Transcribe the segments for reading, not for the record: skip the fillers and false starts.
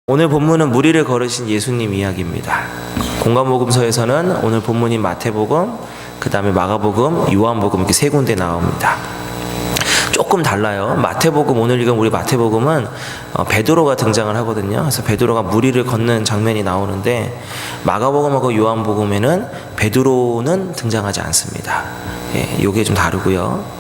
오늘 본문은 무리를 걸으신 예수님 이야기입니다. 공관복음서에서는 오늘 본문인 마태복음, 그 다음에 마가복음, 요한복음 이렇게 세 군데 나옵니다. 조금 달라요. 마태복음, 오늘 읽은 우리 마태복음은 베드로가 등장을 하거든요. 그래서 베드로가 무리를 걷는 장면이 나오는데, 마가복음하고 요한복음에는 베드로는 등장하지 않습니다. 이게 좀 다르고요.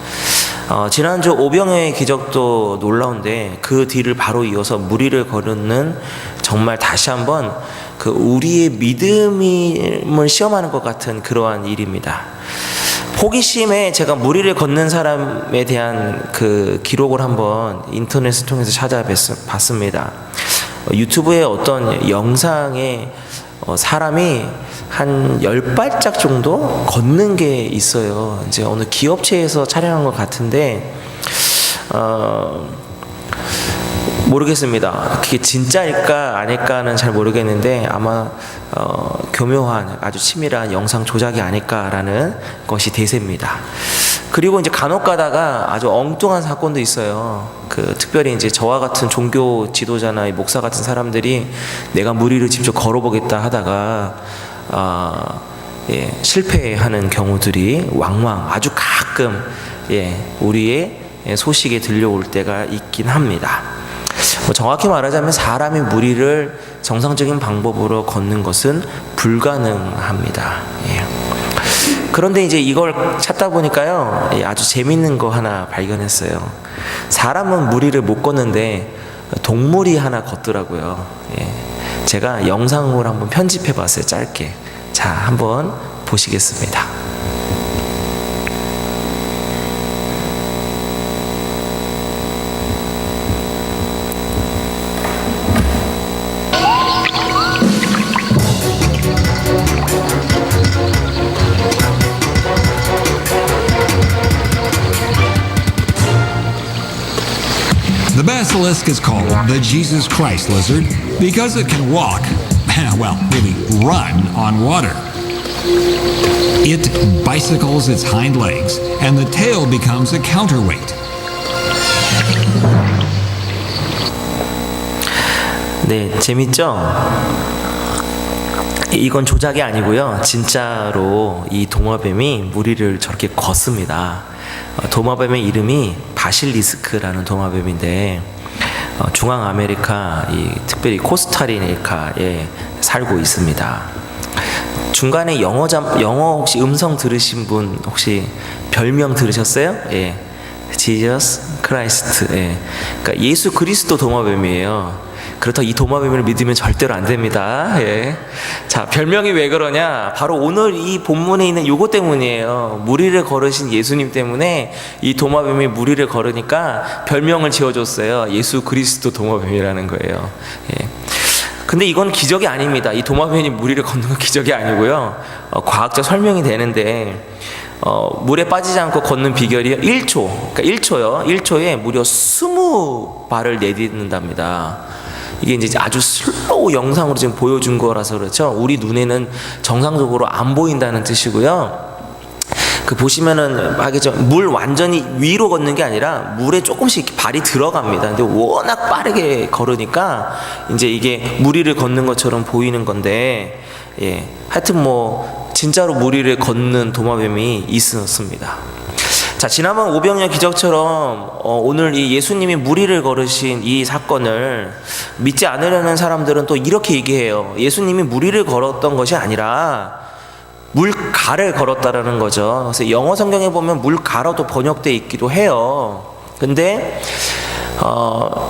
지난주 오병이어의 기적도 놀라운데 그 뒤를 바로 이어서 무리를 거르는, 정말 다시 한번 그 우리의 믿음을 시험하는 것 같은 그러한 일입니다. 호기심에 제가 무리를 걷는 사람에 대한 그 기록을 한번 인터넷을 통해서 찾아봤습니다. 유튜브에 어떤 영상에 사람이 한 10발짝 정도 걷는 게 있어요. 이제 어느 기업체에서 촬영한 것 같은데, 모르겠습니다. 그게 진짜일까 아닐까는 잘 모르겠는데, 아마 교묘한 아주 치밀한 영상 조작이 아닐까라는 것이 대세입니다. 그리고 이제 간혹 가다가 아주 엉뚱한 사건도 있어요. 특별히 이제 저와 같은 종교 지도자나 목사 같은 사람들이 내가 무리를 직접 걸어보겠다 하다가 실패하는 경우들이 왕왕 아주 가끔 우리의 소식에 들려올 때가 있긴 합니다. 정확히 말하자면 사람이 무리를 정상적인 방법으로 걷는 것은 불가능합니다. 그런데 이제 이걸 찾다 보니까요, 아주 재밌는 거 하나 발견했어요. 사람은 무리를 못 걷는데 동물이 하나 걷더라고요. 제가 영상으로 한번 편집해 봤어요, 짧게. 자, 한번 보시겠습니다. The basilisk is called the Jesus Christ lizard because it can walk, well, really run on water. It bicycles its hind legs, and the tail becomes a counterweight. 네, 재밌죠? 이건 조작이 아니고요. 진짜로 이 도마뱀이 무리를 저렇게 걷습니다. 도마뱀의 이름이 바실리스크라는 도마뱀인데, 중앙 아메리카, 특별히 코스타리카에 살고 있습니다. 중간에 영어 혹시 음성 들으신 분 혹시 별명 들으셨어요? Jesus Christ. 그러니까 예수 그리스도 도마뱀이에요. 그렇다고 이 도마뱀을 믿으면 절대로 안 됩니다. 자, 별명이 왜 그러냐? 바로 오늘 이 본문에 있는 요거 때문이에요. 무리를 걸으신 예수님 때문에 이 도마뱀이 무리를 걸으니까 별명을 지어줬어요. 예수 그리스도 도마뱀이라는 거예요. 근데 이건 기적이 아닙니다. 이 도마뱀이 무리를 걷는 건 기적이 아니고요. 과학적 설명이 되는데, 물에 빠지지 않고 걷는 비결이 1초, 그러니까 1초요. 1초에 무려 20발을 내딛는답니다. 이게 이제 아주 슬로우 영상으로 지금 보여준 거라서 그렇죠. 우리 눈에는 정상적으로 안 보인다는 뜻이고요. 보시면은 하겠죠. 물 완전히 위로 걷는 게 아니라 물에 조금씩 발이 들어갑니다. 근데 워낙 빠르게 걸으니까 이제 이게 무리를 걷는 것처럼 보이는 건데, 하여튼 진짜로 무리를 걷는 도마뱀이 있었습니다. 자, 지난번 오병이어 기적처럼 오늘 이 예수님이 무리를 걸으신 이 사건을 믿지 않으려는 사람들은 또 이렇게 얘기해요. 예수님이 무리를 걸었던 것이 아니라 물가를 걸었다라는 거죠. 그래서 영어 성경에 보면 물가로도 번역되어 있기도 해요. 근데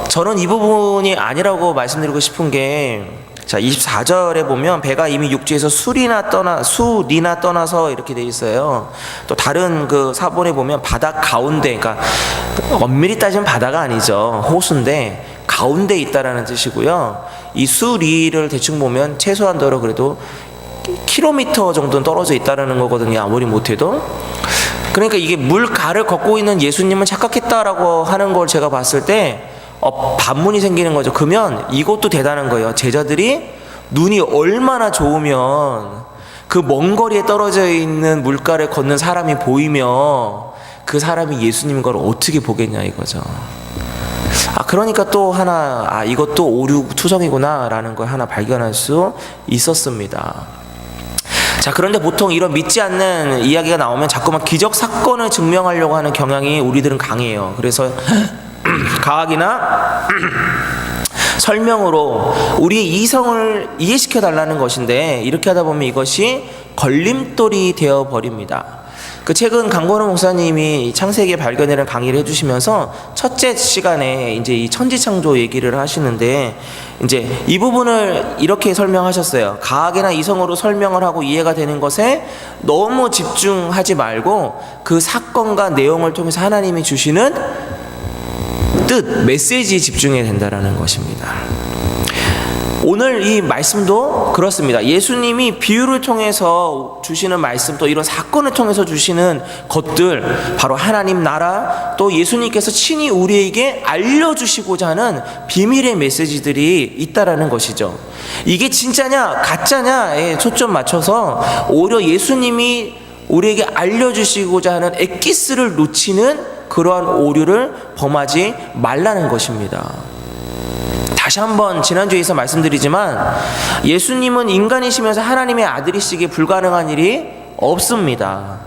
저는 이 부분이 아니라고 말씀드리고 싶은 게, 자, 24절에 보면 배가 이미 육지에서 수리나 떠나서 이렇게 돼 있어요. 또 다른 사본에 보면 바다 가운데, 그러니까 엄밀히 따지면 바다가 아니죠. 호수인데 가운데 있다라는 뜻이고요. 이 수리를 대충 보면 최소한도로 그래도 킬로미터 정도는 떨어져 있다라는 거거든요. 아무리 못해도. 그러니까 이게 물가를 걷고 있는 예수님은 착각했다라고 하는 걸 제가 봤을 때 반문이 생기는 거죠. 그러면 이것도 대단한 거예요. 제자들이 눈이 얼마나 좋으면 그 먼 거리에 떨어져 있는 물가를 걷는 사람이 보이며 그 사람이 예수님 걸 어떻게 보겠냐 이거죠. 그러니까 또 하나, 이것도 오류 투성이구나 라는 걸 하나 발견할 수 있었습니다. 자, 그런데 보통 이런 믿지 않는 이야기가 나오면 자꾸만 기적 사건을 증명하려고 하는 경향이 우리들은 강해요. 그래서 과학이나 설명으로 우리의 이성을 이해시켜 달라는 것인데, 이렇게 하다 보면 이것이 걸림돌이 되어 버립니다. 최근 강건우 목사님이 창세기의 발견이라는 강의를 해주시면서 첫째 시간에 이제 이 천지창조 얘기를 하시는데, 이제 이 부분을 이렇게 설명하셨어요. 과학이나 이성으로 설명을 하고 이해가 되는 것에 너무 집중하지 말고 그 사건과 내용을 통해서 하나님이 주시는 뜻, 메시지에 집중해야 된다는 것입니다. 오늘 이 말씀도 그렇습니다. 예수님이 비유를 통해서 주시는 말씀, 또 이런 사건을 통해서 주시는 것들, 바로 하나님 나라, 또 예수님께서 친히 우리에게 알려주시고자 하는 비밀의 메시지들이 있다라는 것이죠. 이게 진짜냐 가짜냐에 초점 맞춰서 오히려 예수님이 우리에게 알려주시고자 하는 엑기스를 놓치는 그러한 오류를 범하지 말라는 것입니다. 다시 한번 지난주에서 말씀드리지만, 예수님은 인간이시면서 하나님의 아들이시기에 불가능한 일이 없습니다.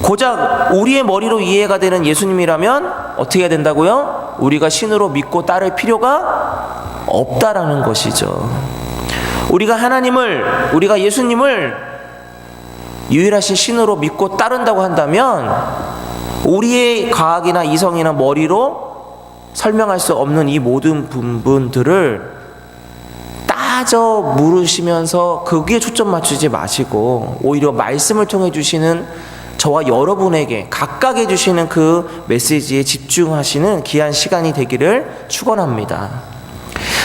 고작 우리의 머리로 이해가 되는 예수님이라면 어떻게 해야 된다고요? 우리가 신으로 믿고 따를 필요가 없다라는 것이죠. 우리가 예수님을 유일하신 신으로 믿고 따른다고 한다면, 우리의 과학이나 이성이나 머리로 설명할 수 없는 이 모든 부분들을 따져 물으시면서 거기에 초점 맞추지 마시고, 오히려 말씀을 통해 주시는 저와 여러분에게 각각에 주시는 그 메시지에 집중하시는 귀한 시간이 되기를 축원합니다.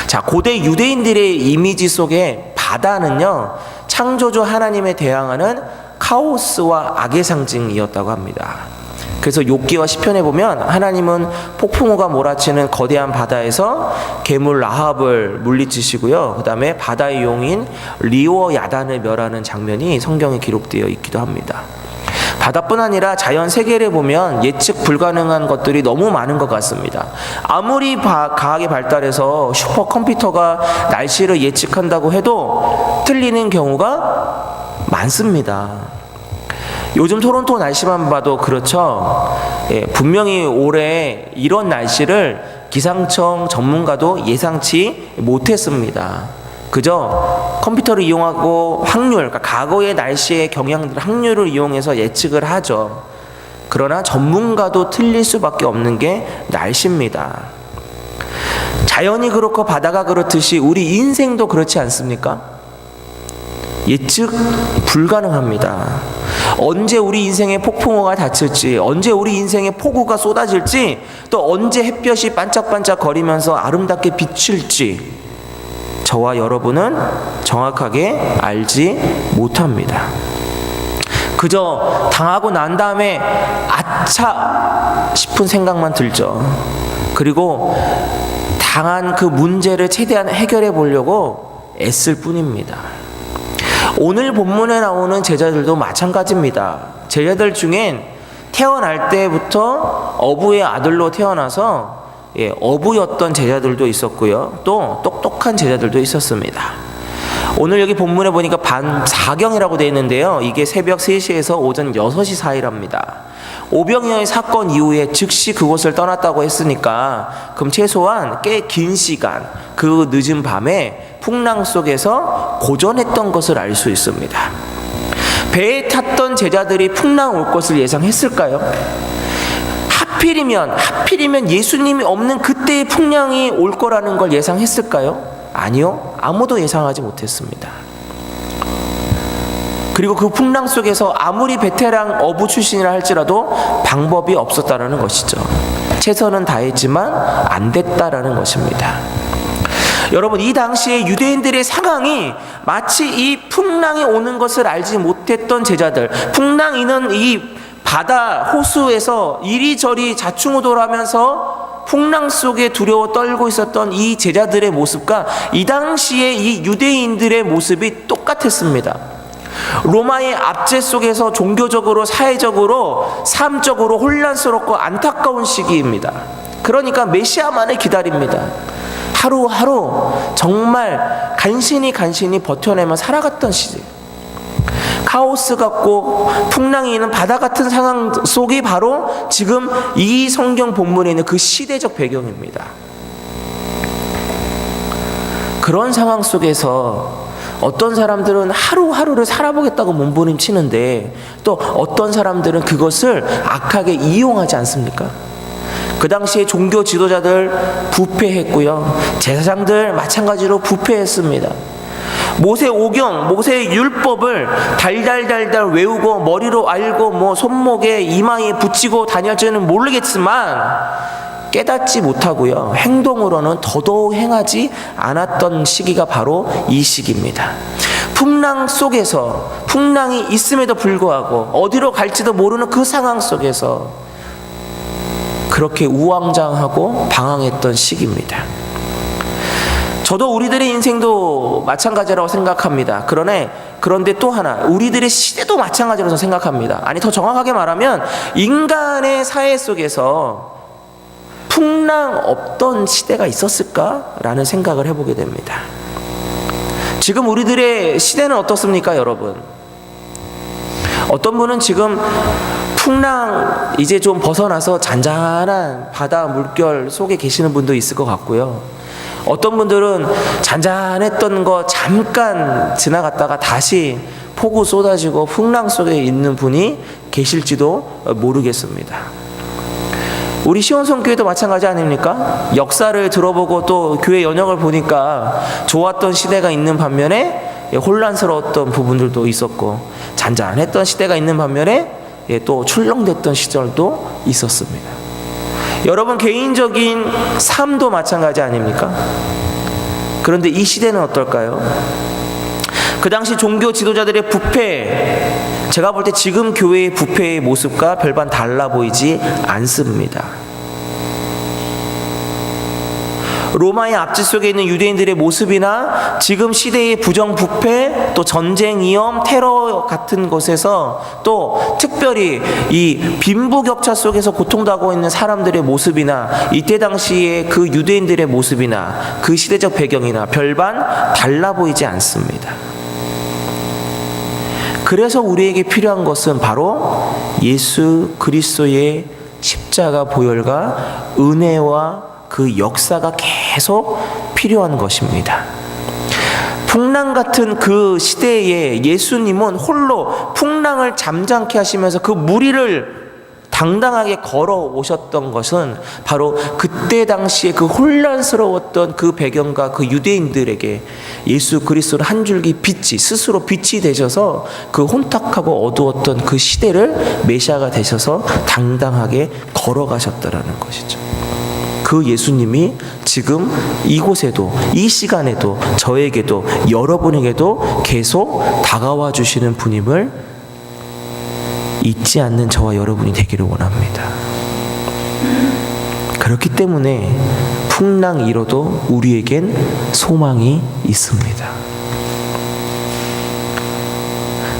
자, 고대 유대인들의 이미지 속에 바다는요, 창조주 하나님에 대항하는 카오스와 악의 상징이었다고 합니다. 그래서 욥기와 시편에 보면 하나님은 폭풍우가 몰아치는 거대한 바다에서 괴물 라합을 물리치시고요, 그 다음에 바다의 용인 리워 야단을 멸하는 장면이 성경에 기록되어 있기도 합니다. 바다뿐 아니라 자연 세계를 보면 예측 불가능한 것들이 너무 많은 것 같습니다. 아무리 과학이 발달해서 슈퍼컴퓨터가 날씨를 예측한다고 해도 틀리는 경우가 많습니다. 요즘 토론토 날씨만 봐도 그렇죠. 분명히 올해 이런 날씨를 기상청 전문가도 예상치 못했습니다. 그저 컴퓨터를 이용하고 확률, 그러니까 과거의 날씨의 경향들 확률을 이용해서 예측을 하죠. 그러나 전문가도 틀릴 수밖에 없는 게 날씨입니다. 자연이 그렇고 바다가 그렇듯이 우리 인생도 그렇지 않습니까? 예측 불가능합니다. 언제 우리 인생에 폭풍우가 닥칠지, 언제 우리 인생에 폭우가 쏟아질지, 또 언제 햇볕이 반짝반짝 거리면서 아름답게 비칠지 저와 여러분은 정확하게 알지 못합니다. 그저 당하고 난 다음에 아차 싶은 생각만 들죠. 그리고 당한 그 문제를 최대한 해결해 보려고 애쓸 뿐입니다. 오늘 본문에 나오는 제자들도 마찬가지입니다. 제자들 중엔 태어날 때부터 어부의 아들로 태어나서 어부였던 제자들도 있었고요, 또 똑똑한 제자들도 있었습니다. 오늘 여기 본문에 보니까 반사경이라고 되어 있는데요, 이게 새벽 3시에서 오전 6시 사이랍니다. 오병이어의 사건 이후에 즉시 그곳을 떠났다고 했으니까 그럼 최소한 꽤 긴 시간, 그 늦은 밤에 풍랑 속에서 고전했던 것을 알 수 있습니다. 배에 탔던 제자들이 풍랑 올 것을 예상했을까요? 하필이면 예수님이 없는 그때의 풍랑이 올 거라는 걸 예상했을까요? 아니요, 아무도 예상하지 못했습니다. 그리고 그 풍랑 속에서 아무리 베테랑 어부 출신이라 할지라도 방법이 없었다는 것이죠. 최선은 다했지만 안 됐다라는 것입니다. 여러분, 이 당시에 유대인들의 상황이 마치 이 풍랑이 오는 것을 알지 못했던 제자들, 풍랑이는 이 바다 호수에서 이리저리 좌충우돌하면서 풍랑 속에 두려워 떨고 있었던 이 제자들의 모습과 이 당시에 이 유대인들의 모습이 똑같았습니다. 로마의 압제 속에서 종교적으로, 사회적으로, 삶적으로 혼란스럽고 안타까운 시기입니다. 그러니까 메시아만을 기다립니다. 하루하루 정말 간신히 버텨내며 살아갔던 시대. 카오스 같고 풍랑이 있는 바다 같은 상황 속이 바로 지금 이 성경 본문에 있는 그 시대적 배경입니다. 그런 상황 속에서 어떤 사람들은 하루하루를 살아보겠다고 몸부림치는데 또 어떤 사람들은 그것을 악하게 이용하지 않습니까? 그 당시에 종교 지도자들 부패했고요. 제사장들 마찬가지로 부패했습니다. 모세오경, 모세율법을 달달달달 외우고 머리로 알고 손목에 이마에 붙이고 다닐 줄은 모르겠지만 깨닫지 못하고요. 행동으로는 더더욱 행하지 않았던 시기가 바로 이 시기입니다. 풍랑 속에서 풍랑이 있음에도 불구하고 어디로 갈지도 모르는 그 상황 속에서 그렇게 우왕좌왕하고 방황했던 시기입니다. 저도 우리들의 인생도 마찬가지라고 생각합니다. 그런데 또 하나 우리들의 시대도 마찬가지라고 생각합니다. 아니 더 정확하게 말하면 인간의 사회 속에서 풍랑 없던 시대가 있었을까라는 생각을 해보게 됩니다. 지금 우리들의 시대는 어떻습니까, 여러분? 어떤 분은 지금 풍랑 이제 좀 벗어나서 잔잔한 바다 물결 속에 계시는 분도 있을 것 같고요. 어떤 분들은 잔잔했던 거 잠깐 지나갔다가 다시 폭우 쏟아지고 풍랑 속에 있는 분이 계실지도 모르겠습니다. 우리 시온성교회도 마찬가지 아닙니까? 역사를 들어보고 또 교회 연역을 보니까 좋았던 시대가 있는 반면에 혼란스러웠던 부분들도 있었고 잔잔했던 시대가 있는 반면에 또 출렁댔던 시절도 있었습니다. 여러분 개인적인 삶도 마찬가지 아닙니까? 그런데 이 시대는 어떨까요? 그 당시 종교 지도자들의 부패, 제가 볼 때 지금 교회의 부패의 모습과 별반 달라 보이지 않습니다. 로마의 압제 속에 있는 유대인들의 모습이나 지금 시대의 부정부패, 또 전쟁 위험, 테러 같은 곳에서 또 특별히 이 빈부격차 속에서 고통당하고 있는 사람들의 모습이나 이때 당시의 그 유대인들의 모습이나 그 시대적 배경이나 별반 달라 보이지 않습니다. 그래서 우리에게 필요한 것은 바로 예수 그리스도의 십자가 보혈과 은혜와 그 역사가 계속 필요한 것입니다. 풍랑 같은 그 시대에 예수님은 홀로 풍랑을 잠잠케 하시면서 그 무리를 당당하게 걸어오셨던 것은 바로 그때 당시에 그 혼란스러웠던 그 배경과 그 유대인들에게 예수 그리스도는 한 줄기 빛이 스스로 빛이 되셔서 그 혼탁하고 어두웠던 그 시대를 메시아가 되셔서 당당하게 걸어가셨다라는 것이죠. 그 예수님이 지금 이곳에도 이 시간에도 저에게도 여러분에게도 계속 다가와 주시는 분임을 잊지 않는 저와 여러분이 되기를 원합니다. 그렇기 때문에 풍랑 이뤄도 우리에겐 소망이 있습니다.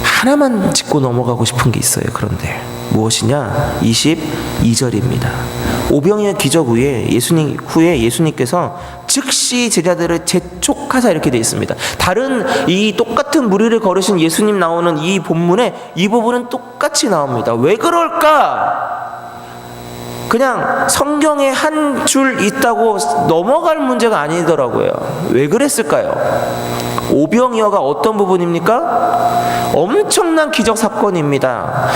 하나만 짚고 넘어가고 싶은 게 있어요. 그런데 무엇이냐? 22절입니다. 오병이어 기적 후에 예수님께서 즉시 제자들을 재촉하사 이렇게 되어 있습니다. 다른 이 똑같은 무리를 걸으신 예수님 나오는 이 본문에 이 부분은 똑같이 나옵니다. 왜 그럴까? 그냥 성경에 한 줄 있다고 넘어갈 문제가 아니더라고요. 왜 그랬을까요? 오병이어가 어떤 부분입니까? 엄청난 기적 사건입니다.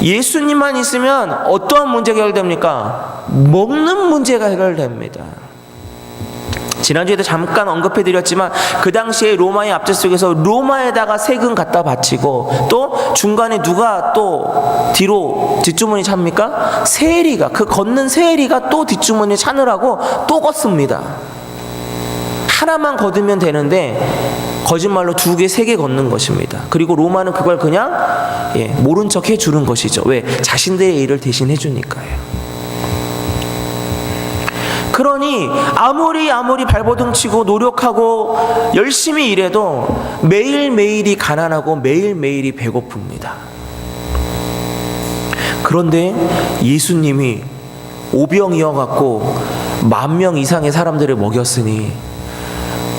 예수님만 있으면 어떠한 문제가 해결됩니까? 먹는 문제가 해결됩니다. 지난주에도 잠깐 언급해드렸지만 그 당시에 로마의 압제 속에서 로마에다가 세금 갖다 바치고 또 중간에 누가 또 뒤로 뒷주머니 찹니까? 세리가, 그 걷는 세리가 또 뒷주머니 차느라고 또 걷습니다. 하나만 걷으면 되는데 거짓말로 2개, 3개 걷는 것입니다. 그리고 로마는 그걸 그냥 모른 척 해주는 것이죠. 왜? 자신들의 일을 대신 해주니까요. 그러니 아무리 발버둥 치고 노력하고 열심히 일해도 매일매일이 가난하고 매일매일이 배고픕니다. 그런데 예수님이 오병이어갖고 10,000명 이상의 사람들을 먹였으니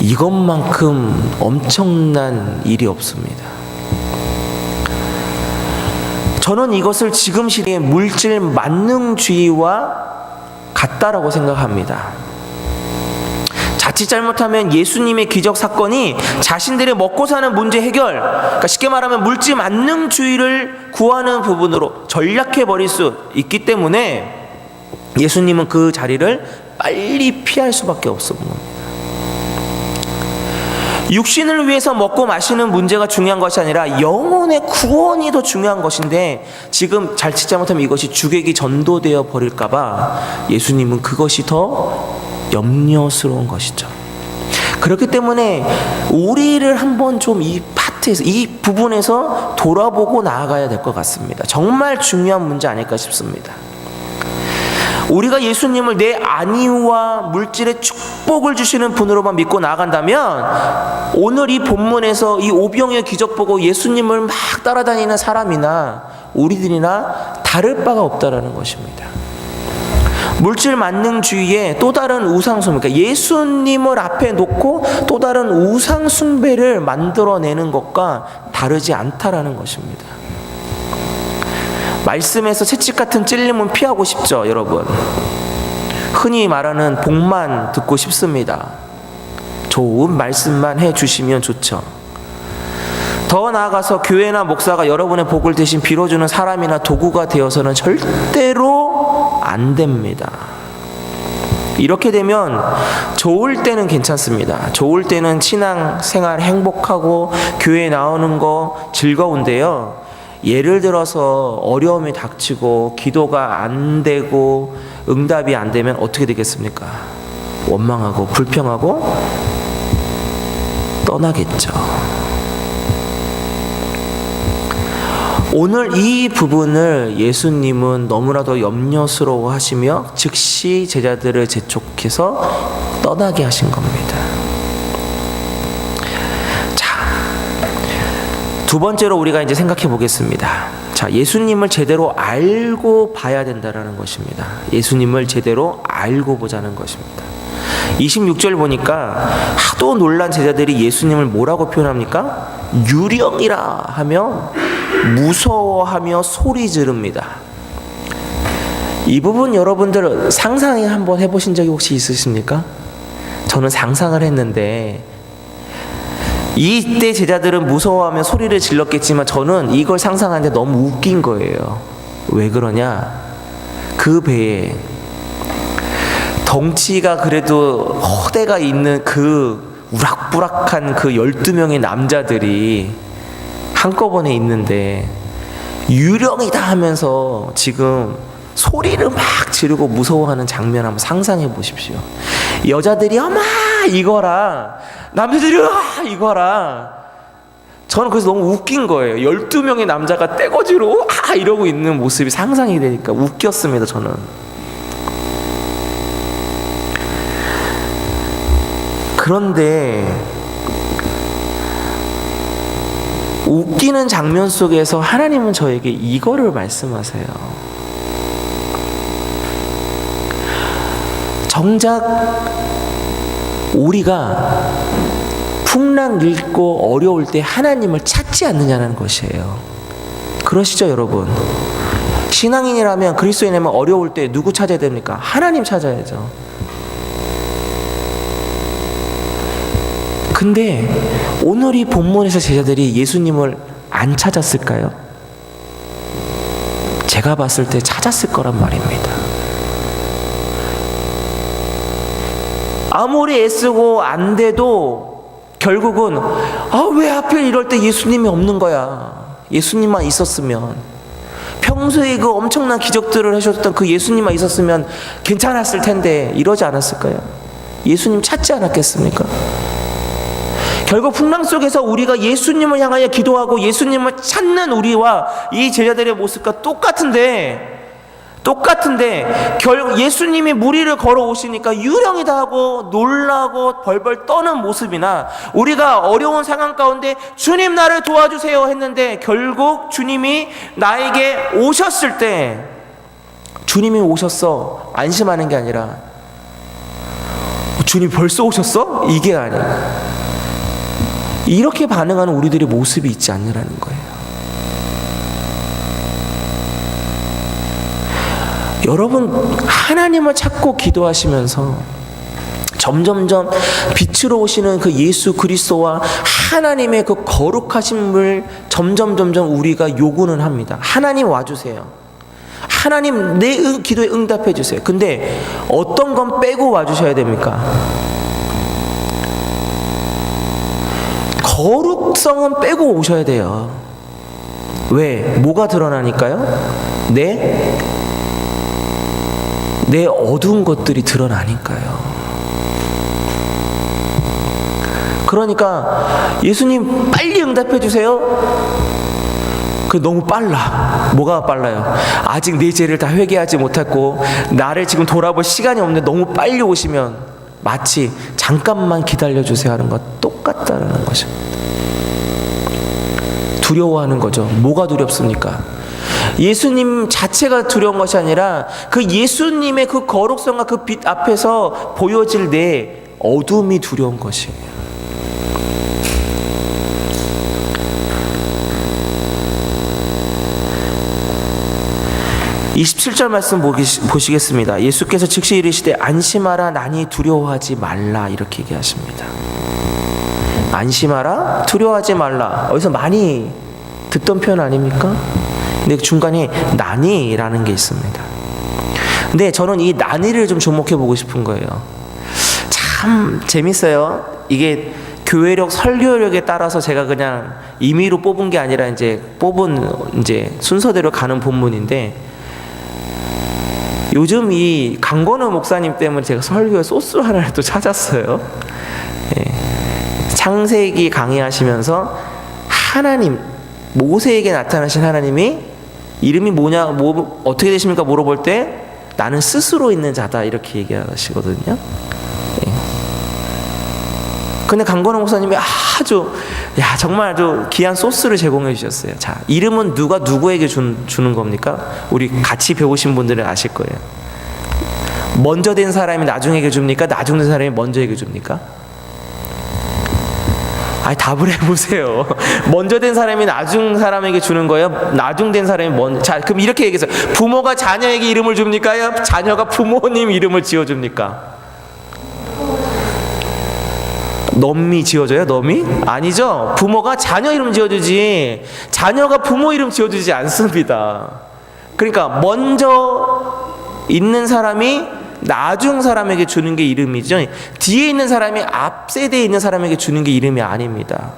이것만큼 엄청난 일이 없습니다. 저는 이것을 지금 시대의 물질 만능주의와 같다라고 생각합니다. 자칫 잘못하면 예수님의 기적 사건이 자신들의 먹고 사는 문제 해결, 그러니까 쉽게 말하면 물질 만능주의를 구하는 부분으로 전락해 버릴 수 있기 때문에 예수님은 그 자리를 빨리 피할 수밖에 없습니다. 육신을 위해서 먹고 마시는 문제가 중요한 것이 아니라 영혼의 구원이 더 중요한 것인데, 지금 자칫 잘못하면 이것이 주객이 전도되어 버릴까봐 예수님은 그것이 더 염려스러운 것이죠. 그렇기 때문에 우리를 한번 좀 이 파트에서, 이 부분에서 돌아보고 나아가야 될 것 같습니다. 정말 중요한 문제 아닐까 싶습니다. 우리가 예수님을 내 안위와 물질의 축복을 주시는 분으로만 믿고 나아간다면, 오늘 이 본문에서 이 오병이어 기적 보고 예수님을 막 따라다니는 사람이나 우리들이나 다를 바가 없다라는 것입니다. 물질 만능주의의 또 다른 우상숭배, 그러니까 예수님을 앞에 놓고 또 다른 우상숭배를 만들어내는 것과 다르지 않다라는 것입니다. 말씀에서 채찍 같은 찔림은 피하고 싶죠, 여러분. 흔히 말하는 복만 듣고 싶습니다. 좋은 말씀만 해주시면 좋죠. 더 나아가서 교회나 목사가 여러분의 복을 대신 빌어주는 사람이나 도구가 되어서는 절대로 안 됩니다. 이렇게 되면 좋을 때는 괜찮습니다. 좋을 때는 신앙생활 행복하고 교회 나오는 거 즐거운데요, 예를 들어서 어려움이 닥치고 기도가 안 되고 응답이 안 되면 어떻게 되겠습니까? 원망하고 불평하고 떠나겠죠. 오늘 이 부분을 예수님은 너무나도 염려스러워 하시며 즉시 제자들을 재촉해서 떠나게 하신 겁니다. 두 번째로 우리가 이제 생각해 보겠습니다. 자, 예수님을 제대로 알고 봐야 된다라는 것입니다. 예수님을 제대로 알고 보자는 것입니다. 26절 보니까 하도 놀란 제자들이 예수님을 뭐라고 표현합니까? 유령이라 하며 무서워하며 소리 지릅니다. 이 부분 여러분들 상상이 한번 해보신 적이 혹시 있으십니까? 저는 상상을 했는데, 이때 제자들은 무서워하며 소리를 질렀겠지만 저는 이걸 상상하는데 너무 웃긴 거예요. 왜 그러냐? 그 배에 덩치가 그래도 허대가 있는 그 우락부락한 그 12명의 남자들이 한꺼번에 있는데 유령이다 하면서 지금 소리를 막 지르고 무서워하는 장면 한번 상상해 보십시오. 여자들이 어마 이거라, 남자들이 와 이거라. 저는 그래서 너무 웃긴 거예요. 12명의 남자가 떼거지로 이러고 있는 모습이 상상이 되니까 웃겼습니다. 저는. 그런데 웃기는 장면 속에서 하나님은 저에게 이거를 말씀하세요. 정작 우리가 풍랑 읽고 어려울 때 하나님을 찾지 않느냐는 것이에요. 그러시죠, 여러분? 신앙인이라면, 그리스도인이라면 어려울 때 누구 찾아야 됩니까? 하나님 찾아야죠. 근데 오늘 이 본문에서 제자들이 예수님을 안 찾았을까요? 제가 봤을 때 찾았을 거란 말입니다. 아무리 애쓰고 안 돼도 결국은 왜 하필 이럴 때 예수님이 없는 거야. 예수님만 있었으면, 평소에 그 엄청난 기적들을 하셨던 그 예수님만 있었으면 괜찮았을 텐데 이러지 않았을까요? 예수님 찾지 않았겠습니까? 결국 풍랑 속에서 우리가 예수님을 향하여 기도하고 예수님을 찾는 우리와 이 제자들의 모습과 똑같은데 결국 예수님이 무리를 걸어오시니까 유령이다 하고 놀라고 벌벌 떠는 모습이나, 우리가 어려운 상황 가운데 주님 나를 도와주세요 했는데 결국 주님이 나에게 오셨을 때 주님이 오셨어 안심하는 게 아니라 주님 벌써 오셨어? 이게 아니에요. 이렇게 반응하는 우리들의 모습이 있지 않느라는 거예요. 여러분, 하나님을 찾고 기도하시면서 점점점 빛으로 오시는 그 예수 그리스도와 하나님의 그 거룩하심을 점점 우리가 요구는 합니다. 하나님 와주세요. 하나님 내 기도에 응답해 주세요. 근데 어떤 건 빼고 와주셔야 됩니까? 거룩성은 빼고 오셔야 돼요. 왜? 뭐가 드러나니까요? 내 어두운 것들이 드러나니까요. 그러니까 예수님 빨리 응답해 주세요. 그 너무 빨라. 뭐가 빨라요? 아직 내 죄를 다 회개하지 못했고 나를 지금 돌아볼 시간이 없는데 너무 빨리 오시면 마치 잠깐만 기다려 주세요 하는 것 똑같다는 것이. 두려워하는 거죠. 뭐가 두렵습니까? 예수님 자체가 두려운 것이 아니라 그 예수님의 그 거룩성과 그 빛 앞에서 보여질 내 어둠이 두려운 것이에요. 27절 말씀 보시겠습니다. 예수께서 즉시 이르시되 안심하라 나니 두려워하지 말라 이렇게 얘기하십니다. 안심하라 두려워하지 말라. 어디서 많이 듣던 표현 아닙니까? 근데 중간에 나니라는 게 있습니다. 근데 저는 이 나니를 좀 주목해 보고 싶은 거예요. 참 재밌어요. 이게 교회력, 설교력에 따라서 제가 그냥 임의로 뽑은 게 아니라 뽑은 순서대로 가는 본문인데, 요즘 이 강건우 목사님 때문에 제가 설교의 소스 하나를 또 찾았어요. 창세기 강의하시면서 하나님, 모세에게 나타나신 하나님이 이름이 뭐냐, 어떻게 되십니까 물어볼 때 나는 스스로 있는 자다 이렇게 얘기하시거든요. 근데 강건우 목사님이 정말 아주 귀한 소스를 제공해 주셨어요. 자, 이름은 누가 누구에게 주는 겁니까? 우리 같이 배우신 분들은 아실 거예요. 먼저 된 사람이 나중에게 줍니까? 나중 된 사람이 먼저에게 줍니까? 답을 해보세요. 먼저 된 사람이 나중 사람에게 주는 거예요? 나중 된 사람이 먼저. 자, 그럼 이렇게 얘기해서 부모가 자녀에게 이름을 줍니까? 자녀가 부모님 이름을 지어줍니까? 넘이 지어줘요? 넘이? 아니죠. 부모가 자녀 이름 지어주지 자녀가 부모 이름 지어주지 않습니다. 그러니까 먼저 있는 사람이 나중 사람에게 주는 게 이름이죠. 뒤에 있는 사람이 앞 세대에 있는 사람에게 주는 게 이름이 아닙니다.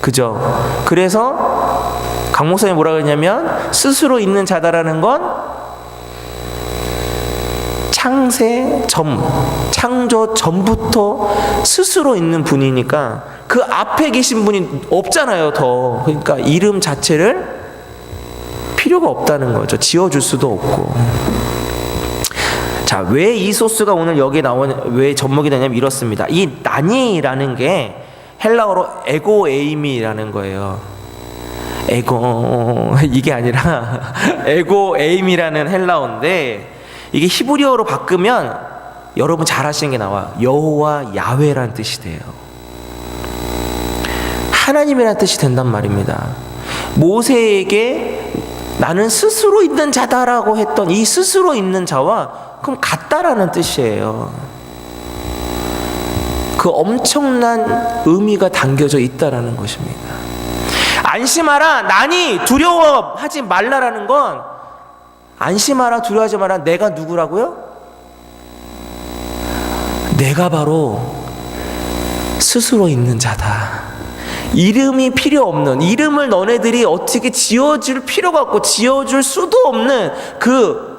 그죠? 그래서 강 목사님이 뭐라 그랬냐면 스스로 있는 자다라는 건 창조 전부터 스스로 있는 분이니까 그 앞에 계신 분이 없잖아요. 더. 그러니까 이름 자체를 필요가 없다는 거죠. 지어줄 수도 없고. 자, 왜 이 소스가 오늘 여기에 왜 접목이 되냐면 이렇습니다. 이 나니라는 게 헬라어로 에고에임이라는 거예요. 이게 아니라 에고에임이라는 헬라어인데, 이게 히브리어로 바꾸면 여러분 잘 아시는 게 나와. 여호와 야훼라는 뜻이 돼요. 하나님이라는 뜻이 된단 말입니다. 모세에게 나는 스스로 있는 자다라고 했던 이 스스로 있는 자와 그럼 같다라는 뜻이에요. 그 엄청난 의미가 담겨져 있다라는 것입니다. 안심하라 나니 두려워하지 말라라는 건, 안심하라 두려워하지 마라, 내가 누구라고요? 내가 바로 스스로 있는 자다. 이름이 필요 없는, 이름을 너네들이 어떻게 지어줄 필요가 없고 지어줄 수도 없는 그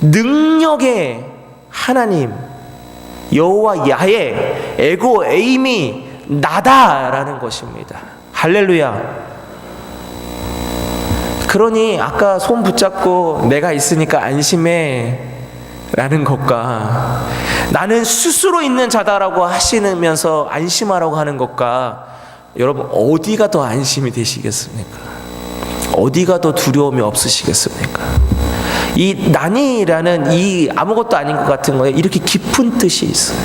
능력의 하나님 여호와 야훼 에고에임이 나다라는 것입니다. 할렐루야. 그러니 아까 손 붙잡고 내가 있으니까 안심해 라는 것과 나는 스스로 있는 자다라고 하시면서 안심하라고 하는 것과, 여러분 어디가 더 안심이 되시겠습니까? 어디가 더 두려움이 없으시겠습니까? 이 난이라는 이 아무것도 아닌 것 같은 거에 이렇게 깊은 뜻이 있어요.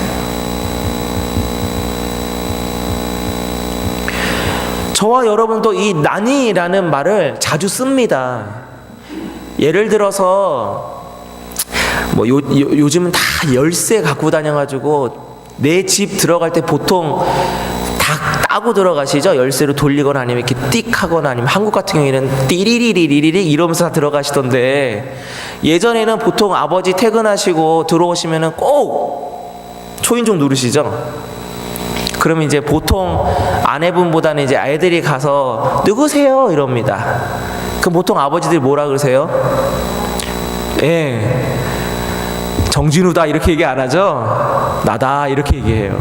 저와 여러분도 이 난이라는 말을 자주 씁니다. 예를 들어서 뭐 요즘은 다 열쇠 갖고 다녀가지고 내 집 들어갈 때 보통 다 따고 들어가시죠? 열쇠로 돌리거나 아니면 이렇게 띡 하거나 아니면 한국 같은 경우에는 띠리리리리리 이러면서 다 들어가시던데, 예전에는 보통 아버지 퇴근하시고 들어오시면은 꼭 초인종 누르시죠? 그러면 이제 보통 아내분보다는 이제 아이들이 가서 누구세요? 이럽니다. 그럼 보통 아버지들이 뭐라 그러세요? 예, 정진우다 이렇게 얘기 안 하죠? 나다 이렇게 얘기해요.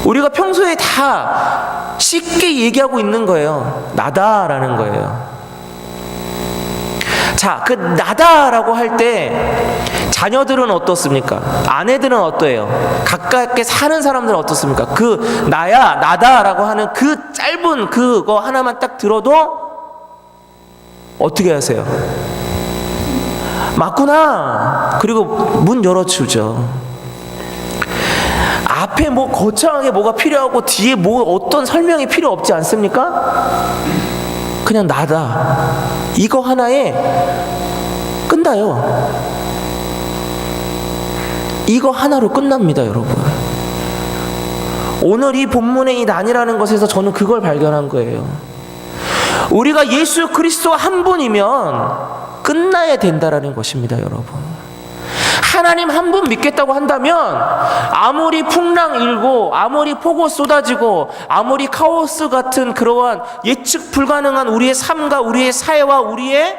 우리가 평소에 다 쉽게 얘기하고 있는 거예요. 나다라는 거예요. 자, 그 나다라고 할 때 자녀들은 어떻습니까? 아내들은 어떠해요? 가깝게 사는 사람들은 어떻습니까? 그 나야, 나다라고 하는 그 짧은 그거 하나만 딱 들어도 어떻게 하세요? 맞구나. 그리고 문 열어주죠. 앞에 뭐 거창하게 뭐가 필요하고 뒤에 뭐 어떤 설명이 필요 없지 않습니까? 그냥 나다. 이거 하나에 끝나요. 이거 하나로 끝납니다, 여러분. 오늘 이 본문의 이 난이라는 것에서 저는 그걸 발견한 거예요. 우리가 예수 그리스도 한 분이면 끝나야 된다라는 것입니다, 여러분. 하나님 한 분 믿겠다고 한다면 아무리 풍랑 일고 아무리 폭우 쏟아지고 아무리 카오스 같은 그러한 예측 불가능한 우리의 삶과 우리의 사회와 우리의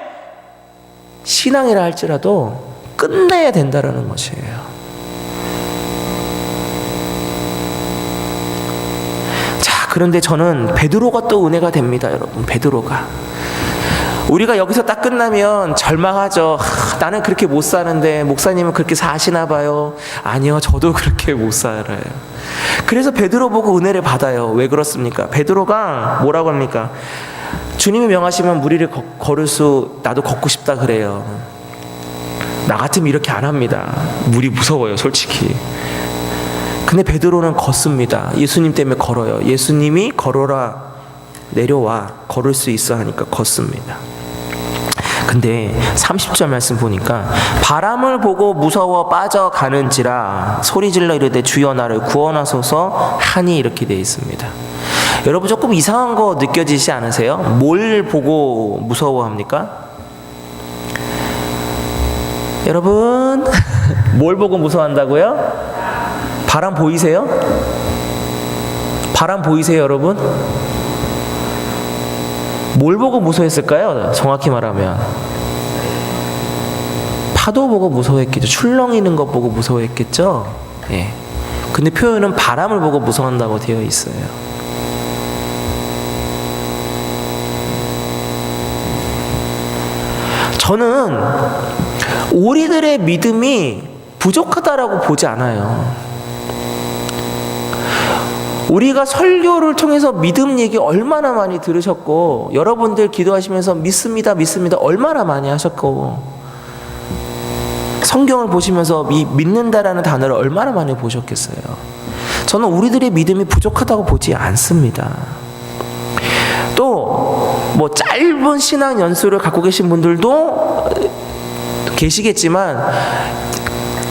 신앙이라 할지라도 끝내야 된다라는 것이에요. 자, 그런데 저는 베드로가 또 은혜가 됩니다, 여러분. 베드로가 우리가 여기서 딱 끝나면 절망하죠. 나는 그렇게 못 사는데 목사님은 그렇게 사시나 봐요. 아니요, 저도 그렇게 못 살아요. 그래서 베드로 보고 은혜를 받아요. 왜 그렇습니까? 베드로가 뭐라고 합니까? 주님이 명하시면 무리를 걸을 수, 나도 걷고 싶다 그래요. 나 같으면 이렇게 안 합니다. 물이 무서워요, 솔직히. 근데 베드로는 걷습니다. 예수님 때문에 걸어요. 예수님이 걸어라, 내려와, 걸을 수 있어 하니까 걷습니다. 근데 30절 말씀 보니까 바람을 보고 무서워 빠져가는지라 소리질러 이르되 주여 나를 구원하소서 하니, 이렇게 되어 있습니다. 여러분 조금 이상한 거 느껴지지 않으세요? 뭘 보고 무서워합니까? 여러분 뭘 보고 무서워한다고요? 바람 보이세요? 바람 보이세요, 여러분? 뭘 보고 무서워했을까요? 정확히 말하면 파도 보고 무서워했겠죠. 출렁이는 것 보고 무서워했겠죠. 예. 근데 표현은 바람을 보고 무서워한다고 되어 있어요. 저는 우리들의 믿음이 부족하다라고 보지 않아요. 우리가 설교를 통해서 믿음 얘기 얼마나 많이 들으셨고, 여러분들 기도하시면서 믿습니다, 믿습니다 얼마나 많이 하셨고, 성경을 보시면서 이 믿는다라는 단어를 얼마나 많이 보셨겠어요. 저는 우리들의 믿음이 부족하다고 보지 않습니다. 또 뭐 짧은 신앙 연수를 갖고 계신 분들도 계시겠지만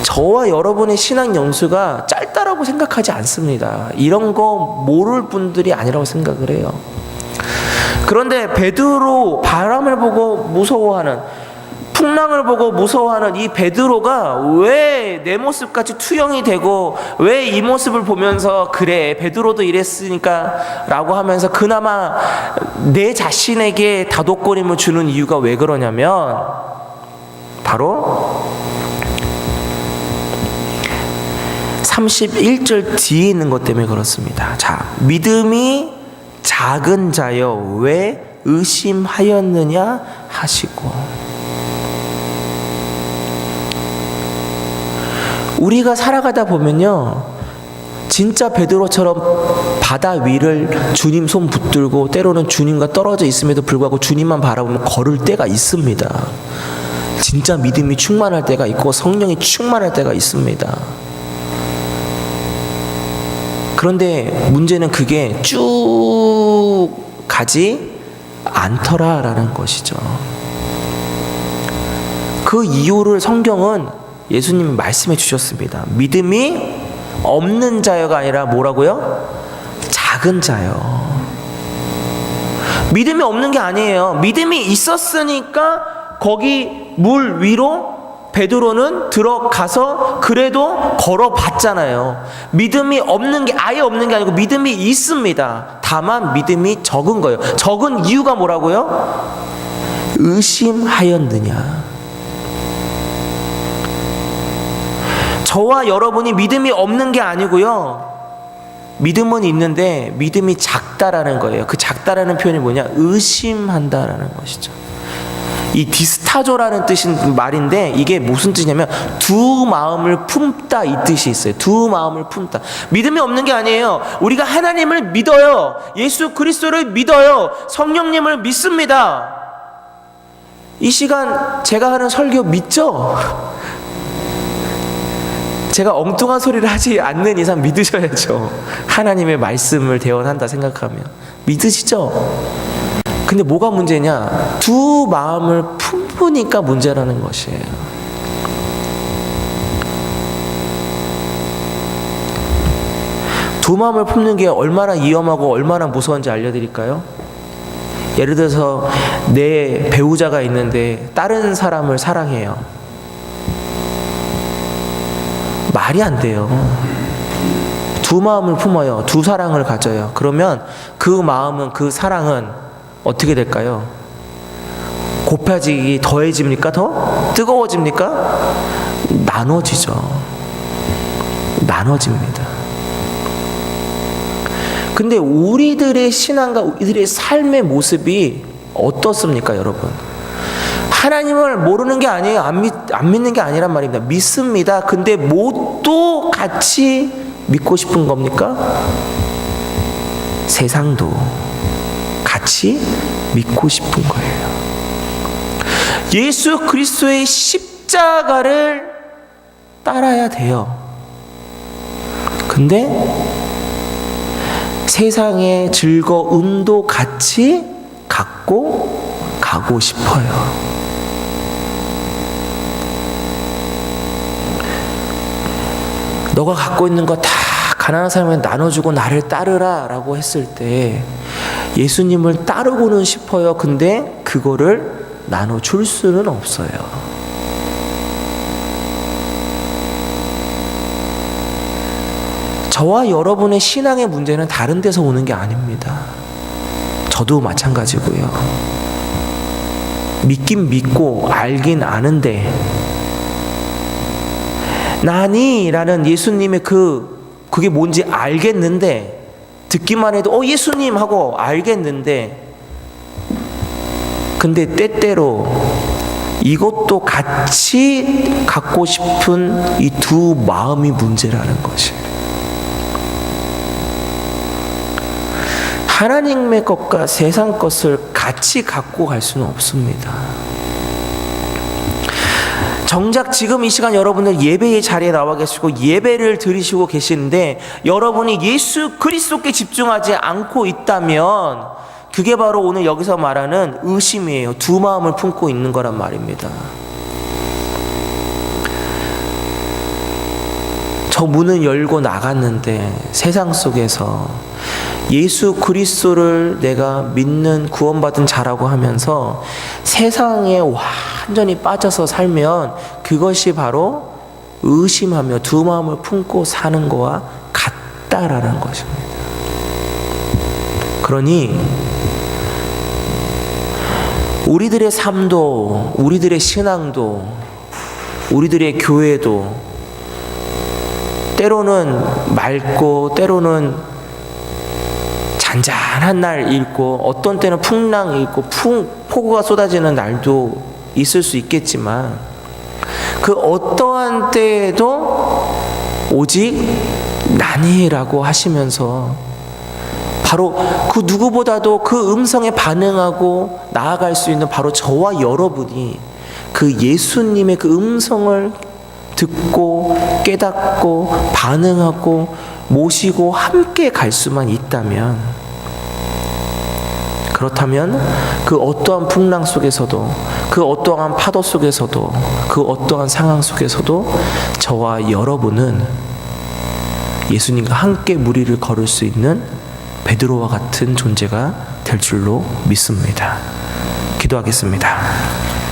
저와 여러분의 신앙 연수가 짧다라고 생각하지 않습니다. 이런 거 모를 분들이 아니라고 생각을 해요. 그런데 베드로, 바람을 보고 무서워하는, 풍랑을 보고 무서워하는 이 베드로가 왜 내 모습같이 투영이 되고 왜 이 모습을 보면서 그래 베드로도 이랬으니까 라고 하면서 그나마 내 자신에게 다독거림을 주는 이유가 왜 그러냐면 바로 31절 뒤에 있는 것 때문에 그렇습니다. 자, 믿음이 작은 자여 왜 의심하였느냐 하시고. 우리가 살아가다 보면요, 진짜 베드로처럼 바다 위를 주님 손 붙들고 때로는 주님과 떨어져 있음에도 불구하고 주님만 바라보면 걸을 때가 있습니다. 진짜 믿음이 충만할 때가 있고 성령이 충만할 때가 있습니다. 그런데 문제는 그게 쭉 가지 않더라라는 것이죠. 그 이유를 성경은 예수님이 말씀해 주셨습니다. 믿음이 없는 자여가 아니라 뭐라고요? 작은 자요. 믿음이 없는 게 아니에요. 믿음이 있었으니까 거기 물 위로 베드로는 들어가서 그래도 걸어봤잖아요. 믿음이 없는 게 아예 없는 게 아니고 믿음이 있습니다. 다만 믿음이 적은 거예요. 적은 이유가 뭐라고요? 의심하였느냐. 저와 여러분이 믿음이 없는 게 아니고요. 믿음은 있는데 믿음이 작다라는 거예요. 그 작다라는 표현이 뭐냐? 의심한다라는 것이죠. 이 디스타조라는 뜻인 말인데 이게 무슨 뜻이냐면 두 마음을 품다 이 뜻이 있어요. 두 마음을 품다. 믿음이 없는 게 아니에요. 우리가 하나님을 믿어요. 예수 그리스도를 믿어요. 성령님을 믿습니다. 이 시간 제가 하는 설교 믿죠? 제가 엉뚱한 소리를 하지 않는 이상 믿으셔야죠. 하나님의 말씀을 대언한다 생각하면 믿으시죠? 근데 뭐가 문제냐? 두 마음을 품으니까 문제라는 것이에요. 두 마음을 품는 게 얼마나 위험하고 얼마나 무서운지 알려드릴까요? 예를 들어서 내 배우자가 있는데 다른 사람을 사랑해요. 말이 안 돼요. 두 마음을 품어요. 두 사랑을 가져요. 그러면 그 마음은, 그 사랑은 어떻게 될까요? 곱해지기 더해집니까? 더 뜨거워집니까? 나눠지죠. 나눠집니다. 근데 우리들의 신앙과 우리들의 삶의 모습이 어떻습니까, 여러분? 하나님을 모르는 게 아니에요. 안 믿는 게 아니란 말입니다. 믿습니다. 근데 뭣도 같이 믿고 싶은 겁니까? 세상도 같이 믿고 싶은 거예요. 예수 그리스도의 십자가를 따라야 돼요. 근데 세상의 즐거움도 같이 갖고 가고 싶어요. 너가 갖고 있는 거 다 가난한 사람에게 나눠주고 나를 따르라 라고 했을 때 예수님을 따르고는 싶어요. 근데 그거를 나눠줄 수는 없어요. 저와 여러분의 신앙의 문제는 다른 데서 오는 게 아닙니다. 저도 마찬가지고요. 믿긴 믿고 알긴 아는데 나니라는 예수님의 그게 뭔지 알겠는데 듣기만 해도 예수님 하고 알겠는데 근데 때때로 이것도 같이 갖고 싶은 이 두 마음이 문제라는 것이에요. 하나님의 것과 세상 것을 같이 갖고 갈 수는 없습니다. 정작 지금 이 시간 여러분들 예배의 자리에 나와 계시고 예배를 드리시고 계시는데 여러분이 예수 그리스도께 집중하지 않고 있다면 그게 바로 오늘 여기서 말하는 의심이에요. 두 마음을 품고 있는 거란 말입니다. 저 문을 열고 나갔는데 세상 속에서 예수 그리스도를 내가 믿는 구원받은 자라고 하면서 세상에 완전히 빠져서 살면 그것이 바로 의심하며 두 마음을 품고 사는 거와 같다라는 것입니다. 그러니 우리들의 삶도 우리들의 신앙도 우리들의 교회도 때로는 맑고 때로는 잔잔한 날 있고 어떤 때는 풍랑이 있고 폭우가 쏟아지는 날도 있을 수 있겠지만 그 어떠한 때에도 오직 나니라고 하시면서 바로 그 누구보다도 그 음성에 반응하고 나아갈 수 있는 바로 저와 여러분이 그 예수님의 그 음성을 듣고 깨닫고 반응하고 모시고 함께 갈 수만 있다면, 그렇다면 그 어떠한 풍랑 속에서도, 그 어떠한 파도 속에서도, 그 어떠한 상황 속에서도 저와 여러분은 예수님과 함께 무리를 걸을 수 있는 베드로와 같은 존재가 될 줄로 믿습니다. 기도하겠습니다.